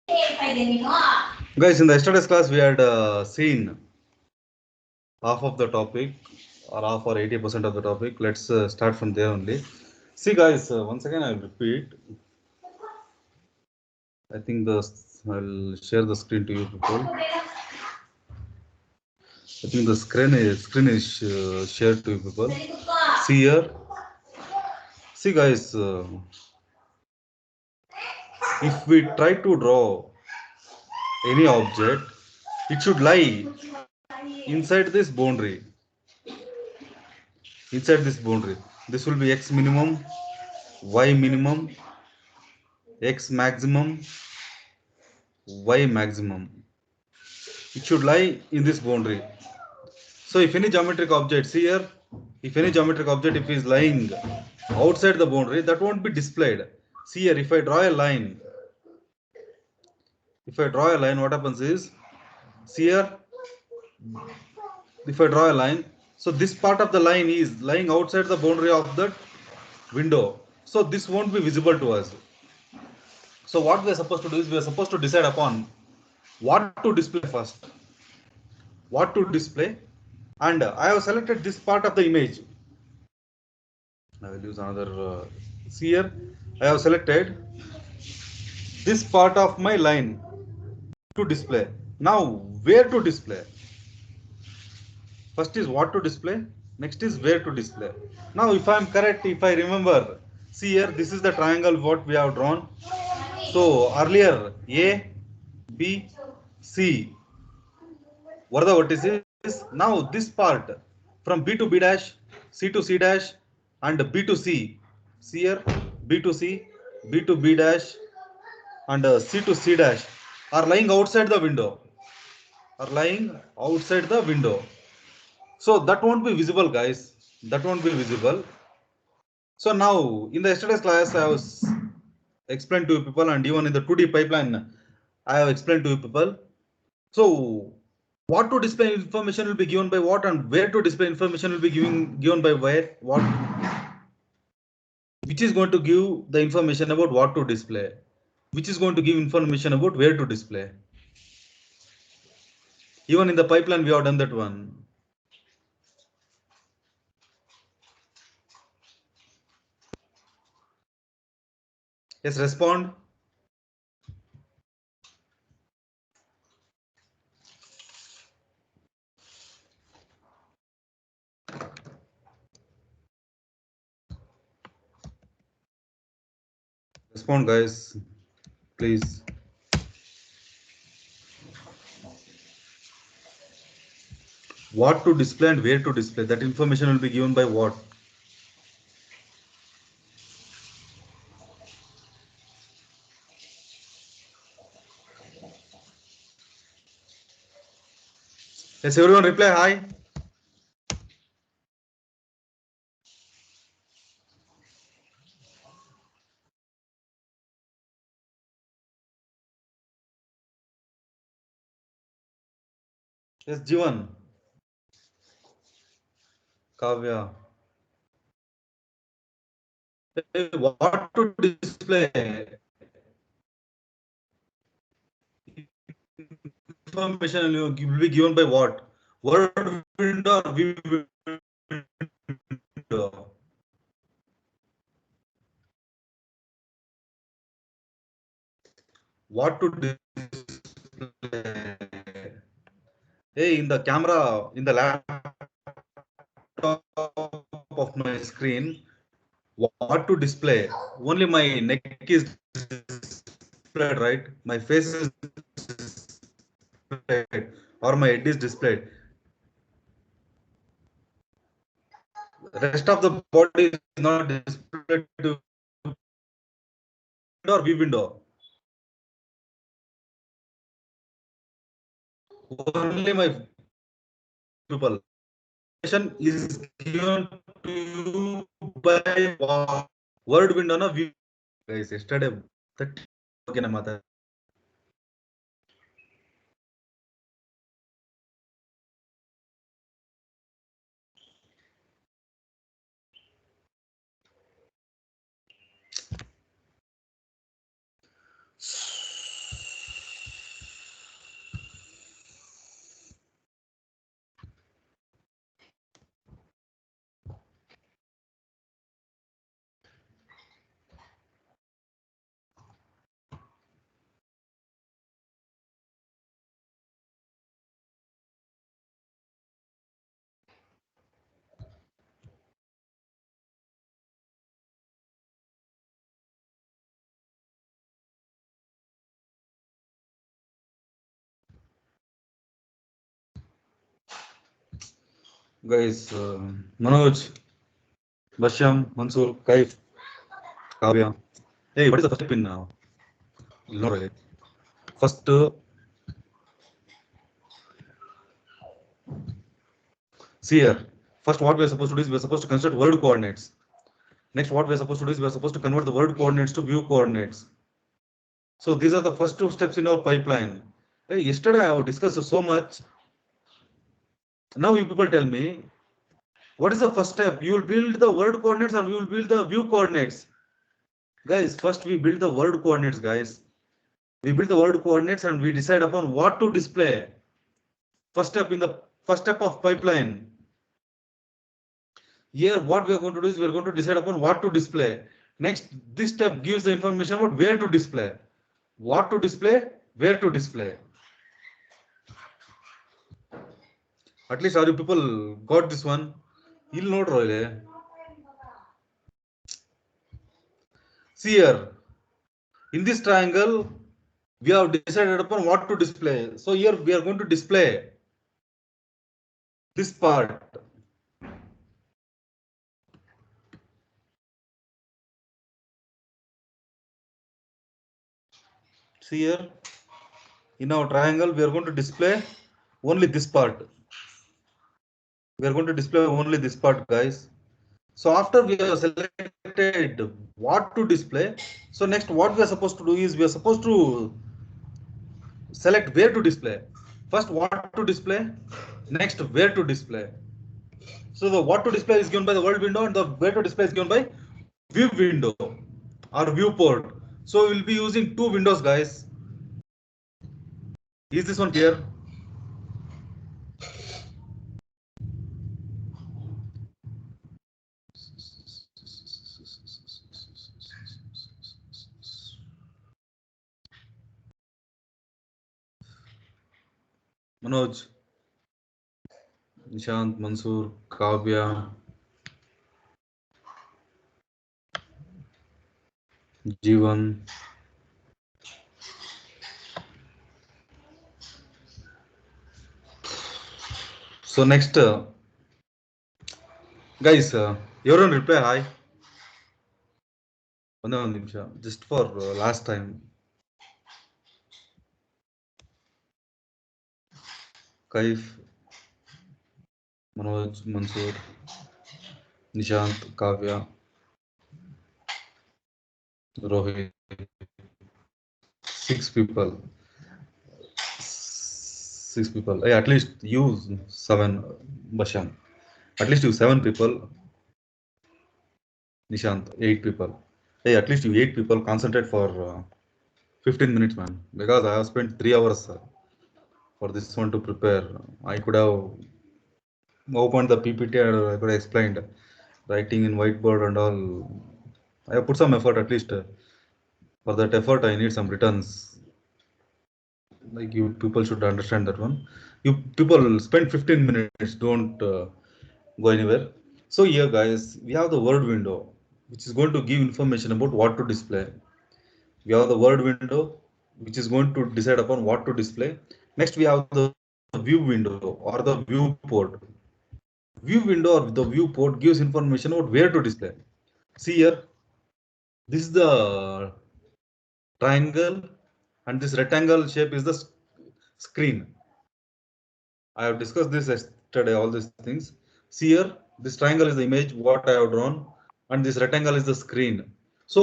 Guys, in the yesterday's class, we had seen half of the topic or half or 80% of the topic. Let's start from there only. See, guys, once again, I'll repeat. I think I'll share the screen to you people. I think the screen is shared to you people. See here. See, guys, if we try to draw any object, it should lie inside this boundary. Inside this boundary, this will be x minimum, y minimum, x maximum, y maximum. It should lie in this boundary. So if any geometric object, see here, if any geometric object if is lying outside the boundary, that won't be displayed. See here, if I draw a line, what happens is, see here, if I draw a line, so this part of the line is lying outside the boundary of that window. So this won't be visible to us. So what we are supposed to do is we are supposed to decide upon what to display first. What to display, and I have selected this part of the image. I will use another. See here, I have selected this part of my line to display. Now, where to display? First is what to display. Next is where to display. Now, if I am correct, if I remember, see here, this is the triangle what we have drawn. So earlier, A, B, C were the vertices. Now this part from B to B dash, C to C dash, and B to C. See here, B to C, B to B dash, and C to C dash are lying outside the window. Are lying outside the window. So that won't be visible, guys. That won't be visible. So now in the yesterday's class, I was explained to you people, and even in the 2D pipeline, I have explained to you people. So what to display information will be given by what, and where to display information will be given by where, what, which is going to give the information about what to display, which is going to give information about where to display. Even in the pipeline, we have done that one. Yes, respond. Respond, guys, please. What to display and where to display, that information will be given by what? Yes, everyone reply hi. Yes, Jivan, Kavya. Hey, what to display? Information will be given by what? Word window or view window? What to display? Hey, in the camera, in the laptop of my screen, what to display? Only my neck is displayed, right? My face is displayed, or my head is displayed. The rest of the body is not displayed to or view window. Only my people. Is given to you by word window na view. Guys, yesterday 30 okay na mata. Guys, Manoj, Bashyam, Mansoor, Kaif, Kavya. Hey, what is the first step in no, really. First, see here. First, what we are supposed to do is we are supposed to construct word coordinates. Next, what we are supposed to do is we are supposed to convert the word coordinates to view coordinates. So these are the first two steps in our pipeline. Hey, yesterday I have discussed so much. Now you people tell me, what is the first step? You will build the word coordinates or you will build the view coordinates? Guys, first we build the word coordinates, guys. We build the word coordinates and we decide upon what to display. First step in the first step of pipeline. Here, what we are going to do is we are going to decide upon what to display. Next, this step gives the information about where to display. What to display, where to display. At least are you people got this one? You'll not really. See here, in this triangle, we have decided upon what to display. So here we are going to display this part. See here, in our triangle, we are going to display only this part. We are going to display only this part, guys. So after we have selected what to display, so next what we are supposed to do is we are supposed to select where to display. First what to display, next where to display. So the what to display is given by the world window and the where to display is given by view window or viewport. So we'll be using two windows, guys. Is this one clear? Manoj, Nishant, Mansoor, Kavya, Jeevan. So next, guys, everyone reply hi. ಒಂದೇ ಒಂದು ನಿಮಿಷ just for last time. Kaif, Manoj, Mansoor, Nishant, Kavya, Rohit, 6 people. 6 people. Hey, at least use 7, Basham. At least you 7 people. Nishant, 8 people. Hey, at least you 8 people concentrate for 15 minutes, man. Because I have spent 3 hours for this one to prepare. I could have opened the PPT and I could have explained writing in whiteboard and all. I have put some effort at least. For that effort, I need some returns. Like you people should understand that one. You people spend 15 minutes, don't go anywhere. So here, guys, we have the word window, which is going to give information about what to display. We have the word window, which is going to decide upon what to display. Next, we have the view window or the viewport. View window or the viewport gives information about where to display. See here, this is the triangle and this rectangle shape is the screen. I have discussed this yesterday, all these things. See here, this triangle is the image what I have drawn and this rectangle is the screen. So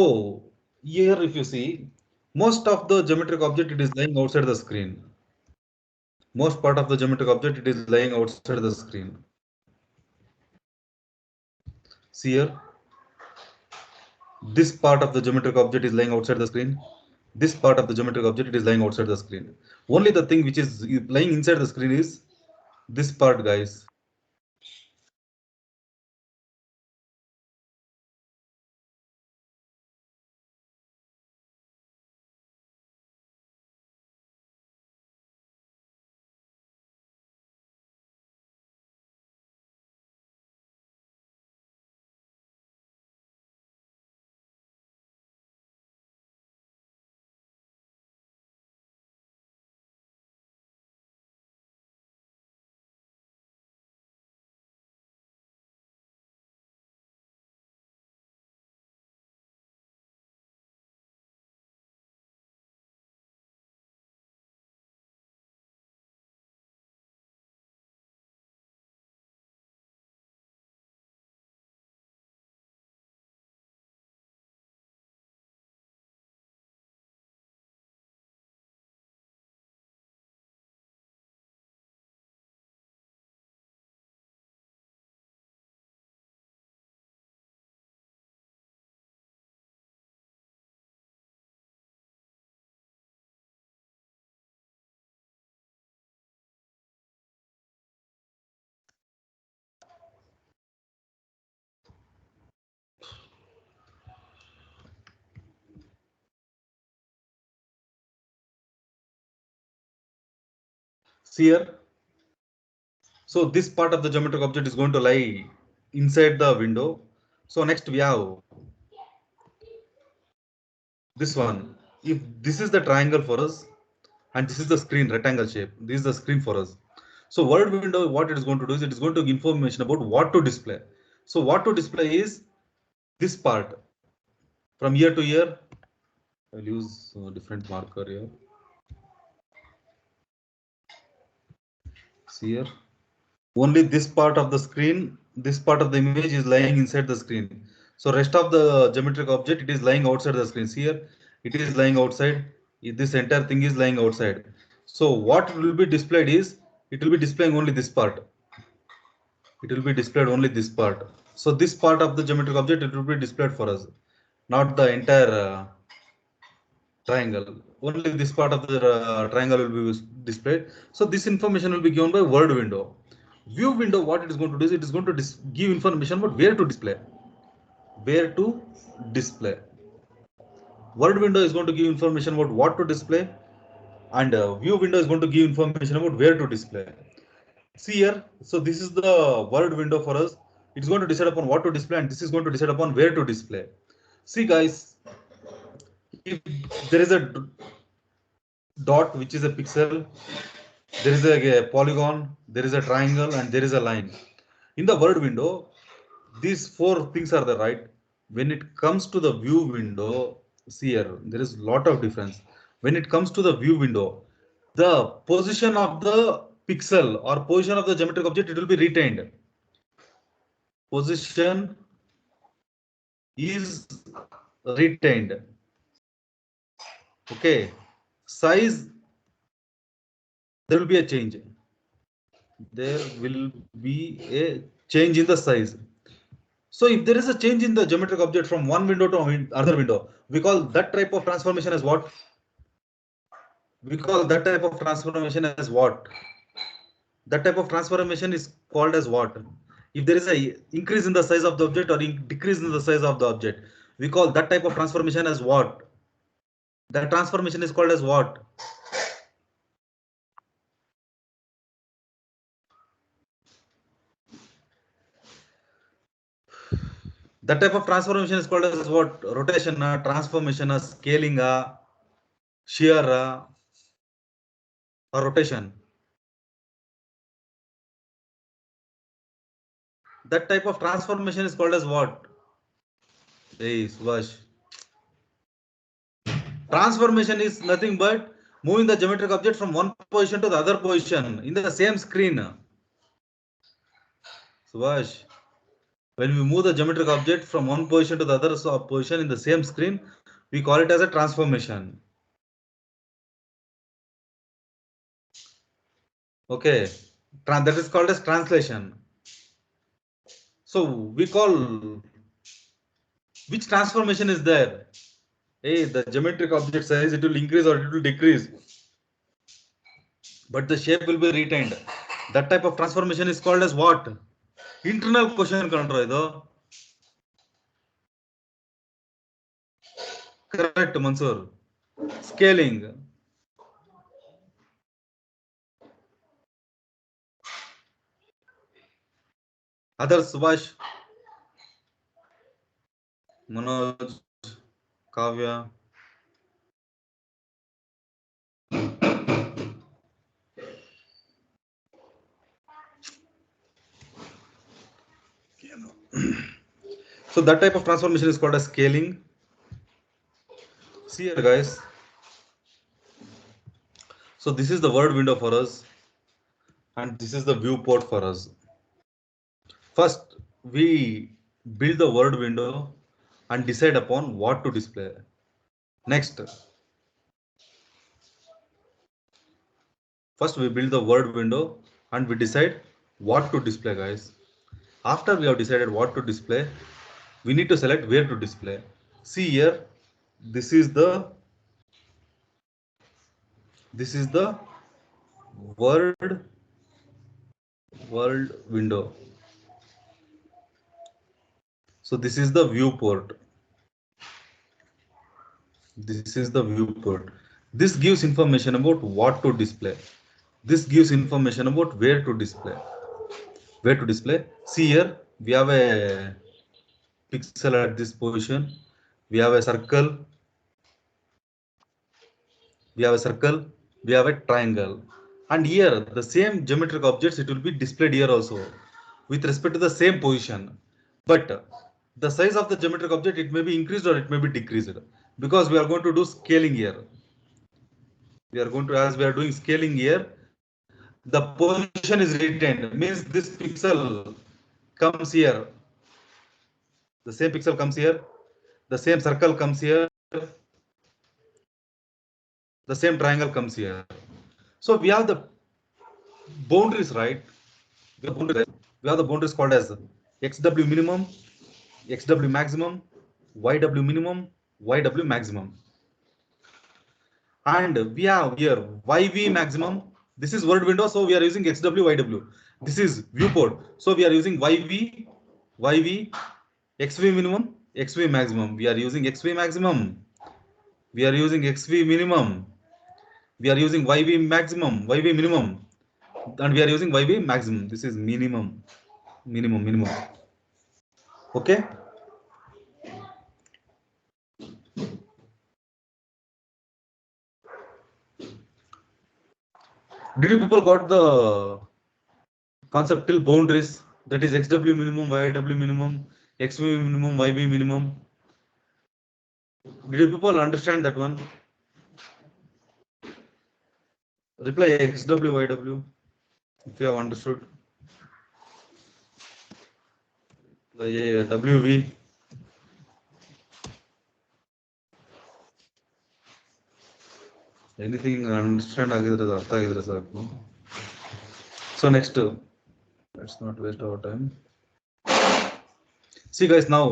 here if you see, most of the geometric object it is lying outside the screen. Most part of the geometric object it is lying outside the screen. See here, this part of the geometric object is lying outside the screen. This part of the geometric object it is lying outside the screen. Only the thing which is lying inside the screen is this part, guys. See here. So this part of the geometric object is going to lie inside the window. So next we have this one. If this is the triangle for us and this is the screen rectangle shape, this is the screen for us. So word window, what it is going to do is it is going to give information about what to display. So what to display is this part from year to year. I'll use a different marker here. See here. Only this part of the screen, this part of the image is lying inside the screen. So rest of the geometric object, it is lying outside the screen. See here, it is lying outside. This entire thing is lying outside. So what will be displayed is, it will be displaying only this part. It will be displayed only this part. So this part of the geometric object, it will be displayed for us, not the entire triangle. Only this part of the triangle will be displayed. So this information will be given by word window. View window, what it is going to do is it is going to give information about where to display. Where to display. Word window is going to give information about what to display, and view window is going to give information about where to display. See here, so this is the word window for us. It's going to decide upon what to display, and this is going to decide upon where to display. See guys, if there is a dot which is a pixel, there is a polygon, there is a triangle, and there is a line. In the word window, these four things are the right. When it comes to the view window, see here, there is a lot of difference. When it comes to the view window, the position of the pixel or position of the geometric object, it will be retained. Position is retained. Okay. Size, there will be a change. There will be a change in the size. So if there is a change in the geometric object from one window to another window, we call that type of transformation as what? We call that type of transformation as what? That type of transformation is called as what? If there is a increase in the size of the object or decrease in the size of the object, we call that type of transformation as what? That transformation is called as what? That type of transformation is called as what? Rotation, transformation, scaling, shear, or rotation. That type of transformation is called as what? Hey, Subhash. Transformation is nothing but moving the geometric object from one position to the other position in the same screen. Subhash, when we move the geometric object from one position to the other position in the same screen, we call it as a transformation. Okay, that is called as translation. So we call, which transformation is there? Hey, the geometric object size, it will increase or it will decrease, but the shape will be retained. That type of transformation is called as what? Internal quotient control though. Correct, Mansoor. Scaling. Others, Subhash, Manoj, Kavya. So that type of transformation is called as scaling. See here, guys. So this is the word window for us, and this is the viewport for us. First, we build the word window and decide upon what to display. Next, first we build the word window and we decide what to display, guys. After we have decided what to display, we need to select where to display. See here, this is the word window. So this is the viewport. This is the viewport. This gives information about what to display. This gives information about where to display. Where to display. See here, we have a pixel at this position. We have a circle. We have a circle. We have a triangle. And here, the same geometric objects, it will be displayed here also with respect to the same position. But the size of the geometric object, it may be increased or it may be decreased, because we are going to do scaling here. We are going to, as we are doing scaling here, the position is retained, means this pixel comes here, the same pixel comes here, the same circle comes here, the same triangle comes here. So we have the boundaries, right? We have the boundaries called as XW minimum, XW maximum, YW minimum, YW maximum. And we have here YV maximum. This is word window, so we are using XW, YW. This is viewport, so we are using YV, YV, XV minimum, XV maximum. We are using XV maximum. We are using XV minimum. We are using YV maximum, YV minimum, and we are using YV maximum. This is minimum, minimum. Okay. Did you people got the concept till boundaries? That is XW minimum, YW minimum, XV minimum, YV minimum. Did you people understand that one? Reply XW, YW if you have understood. The WV. Anything understand agidre artha agidre saku. So next, let's not waste our time. See guys, now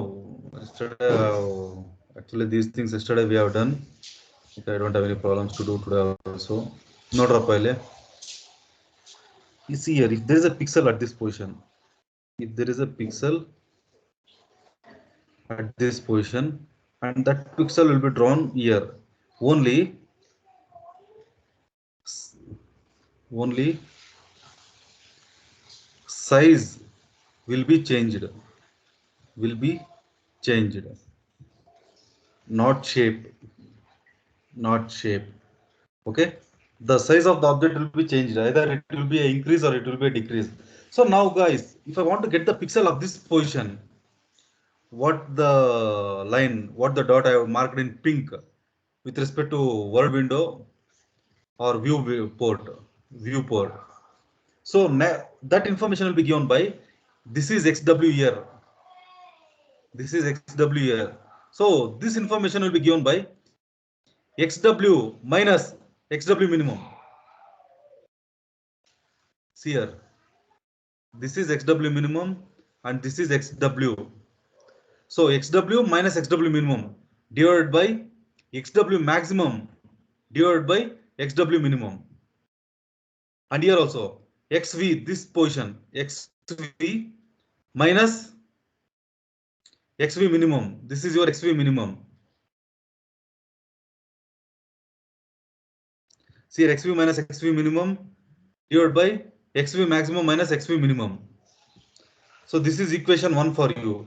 yesterday, actually these things yesterday we have done. Okay, I don't have any problems to do today also. Not rapile. You see here, if there is a pixel at this position, if there is a pixel at this position, and that pixel will be drawn here, only size will be changed, not shape. Okay, the size of the object will be changed, either it will be an increase or it will be a decrease. So now guys, if I want to get the pixel of this position, what the dot I have marked in pink with respect to word window or viewport. So that information will be given by, this is XW here, this is XW here. So this information will be given by XW minus XW minimum. See here, this is XW minimum and this is XW. So XW minus XW minimum divided by XW maximum divided by XW minimum. And here also XV, this position, XV minus XV minimum. This is your XV minimum. See here, XV minus XV minimum divided by XV maximum minus XV minimum. So this is equation 1 for you.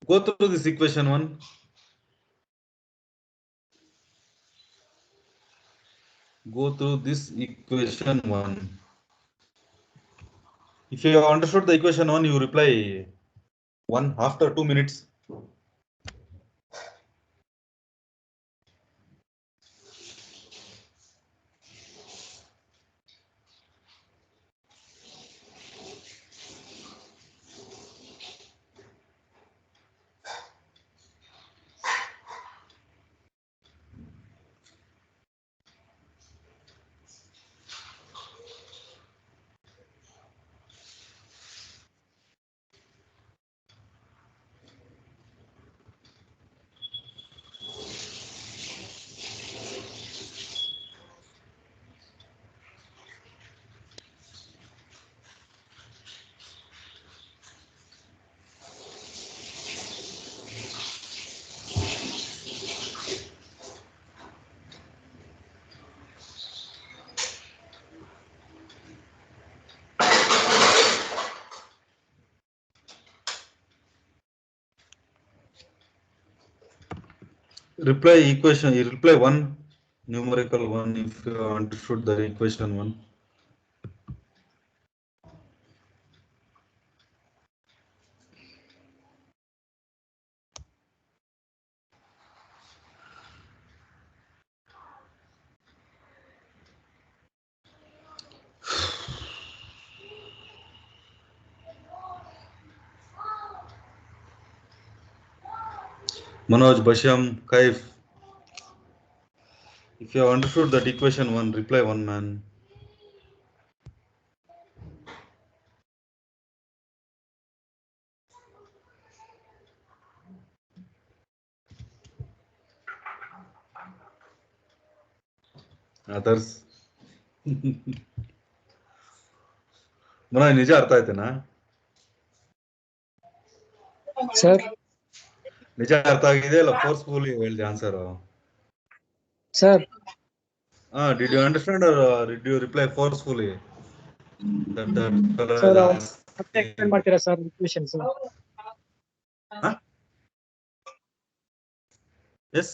Go through this equation 1. Go through this equation 1. If you have understood the equation 1, you reply 1 after 2 minutes. reply equation, you reply 1, numerical 1 if you understood the equation 1. Manoj, Basham, Kaif. If you have understood that equation 1, reply 1, man. Others. Manoj, ನಿಜ ಅರ್ಥ ಆಯ್ತೇನಾ? Sir ನಿಜ ಅರ್ಥ ಆಗಿದೆ ಅಲ್ಲ forcefully ಹೇಳಿದೆ answer. Sir Did you understand or did you reply forcefully? Sir ಮತ್ತೆ explain ಮಾಡ್ತೀರಾ sir equations? Yes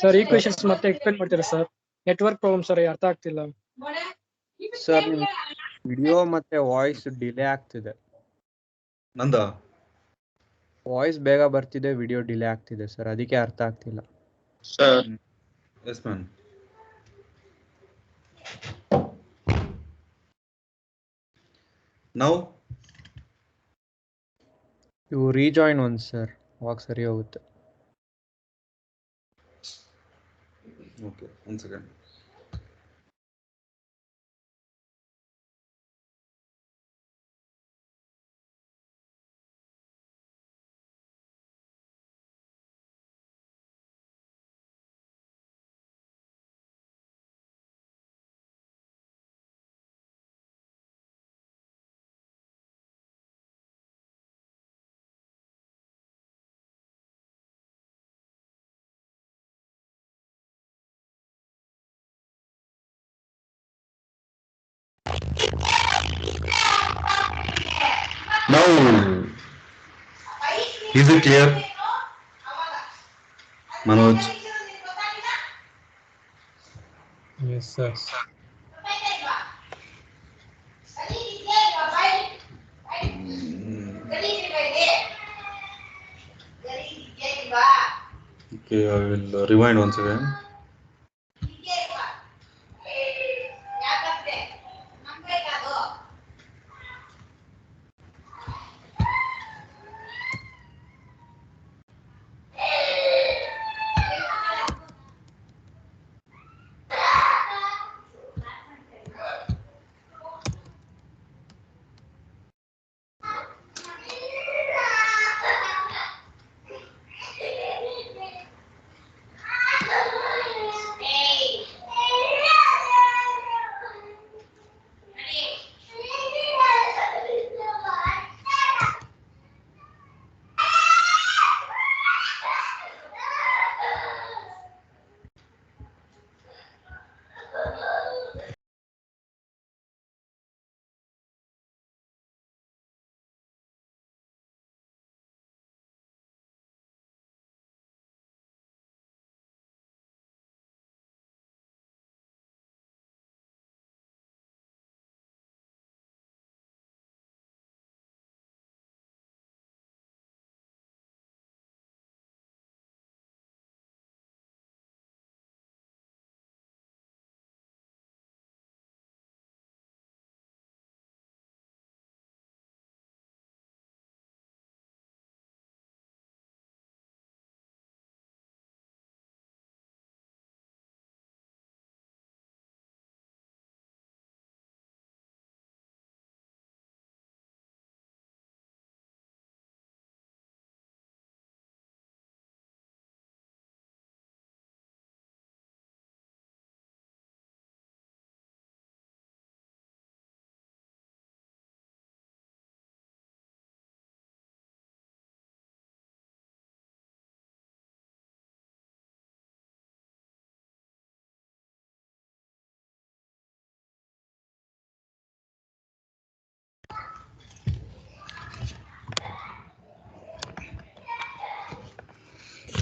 sir equations ಮತ್ತೆ ಎಕ್ಸ್ಪ್ಲೇನ್ ಮಾಡ್ತೀರಾ ಸರ್? ನೆಟ್ವರ್ಕ್ ಪ್ರಾಬ್ಲಮ್ ಸರ್, ಅರ್ಥ ಆಗ್ತಿಲ್ಲ. ಸರ್ ನಿಮ್ ವಿಡಿಯೋ ಮತ್ತೆ ವಾಯ್ಸ್ ಡಿಲೇ ಆಗ್ತಿದೆ. ನಂದ ವಾಯ್ಸ್ ಬೇಗ ಬರ್ತಿದೆ, ವಿಡಿಯೋ ಡಿಲೇ ಆಗ್ತಿದೆ ಸರ್, ಅದಕ್ಕೆ ಅರ್ಥ ಆಗ್ತಿಲ್ಲ. Sir yes man. ನೌ ಇವು ರೀಜಾಯಿನ್ ಒಂದು ಸರ್, ಅವಾಗ ಸರಿ ಹೋಗುತ್ತೆ. Okay, one second. Now, is it clear, Manoj? Yes sir. Okay, I will rewind once again.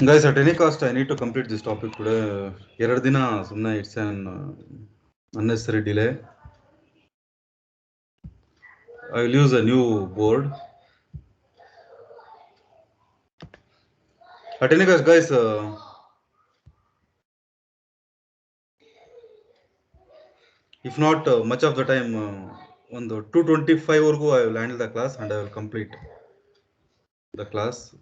Guys, at any cost, I need to complete this topic today. Eradu dina sumna it's an unnecessary delay. I will use a new board. At any cost, guys, if not much of the time, on the 2:25 orgu I will handle the class and I will complete the class.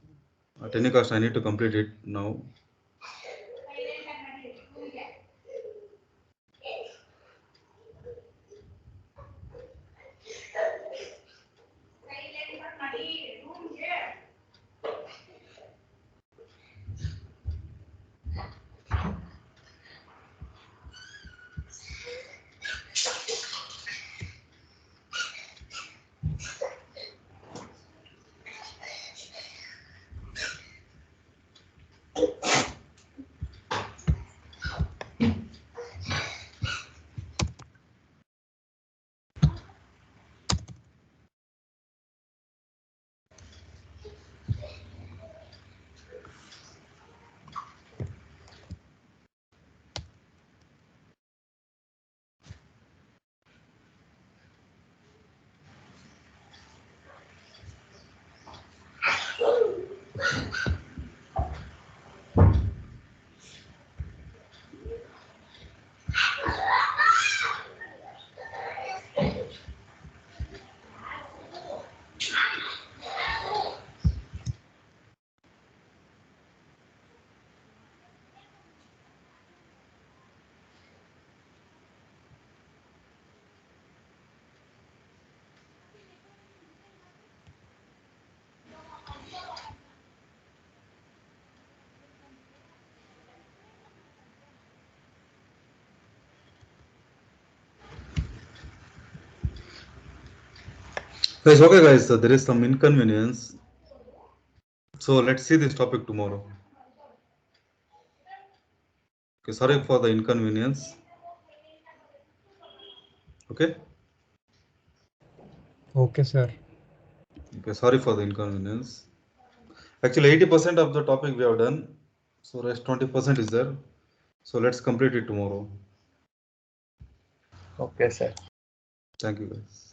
At any cost, I need to complete it now. Guys, okay, guys, there is some inconvenience. So let's see this topic tomorrow. Okay, sorry for the inconvenience. Okay. Okay, sir. Okay, sorry for the inconvenience. Actually, 80% of the topic we have done. So rest 20% is there. So let's complete it tomorrow. Okay, sir. Thank you, guys.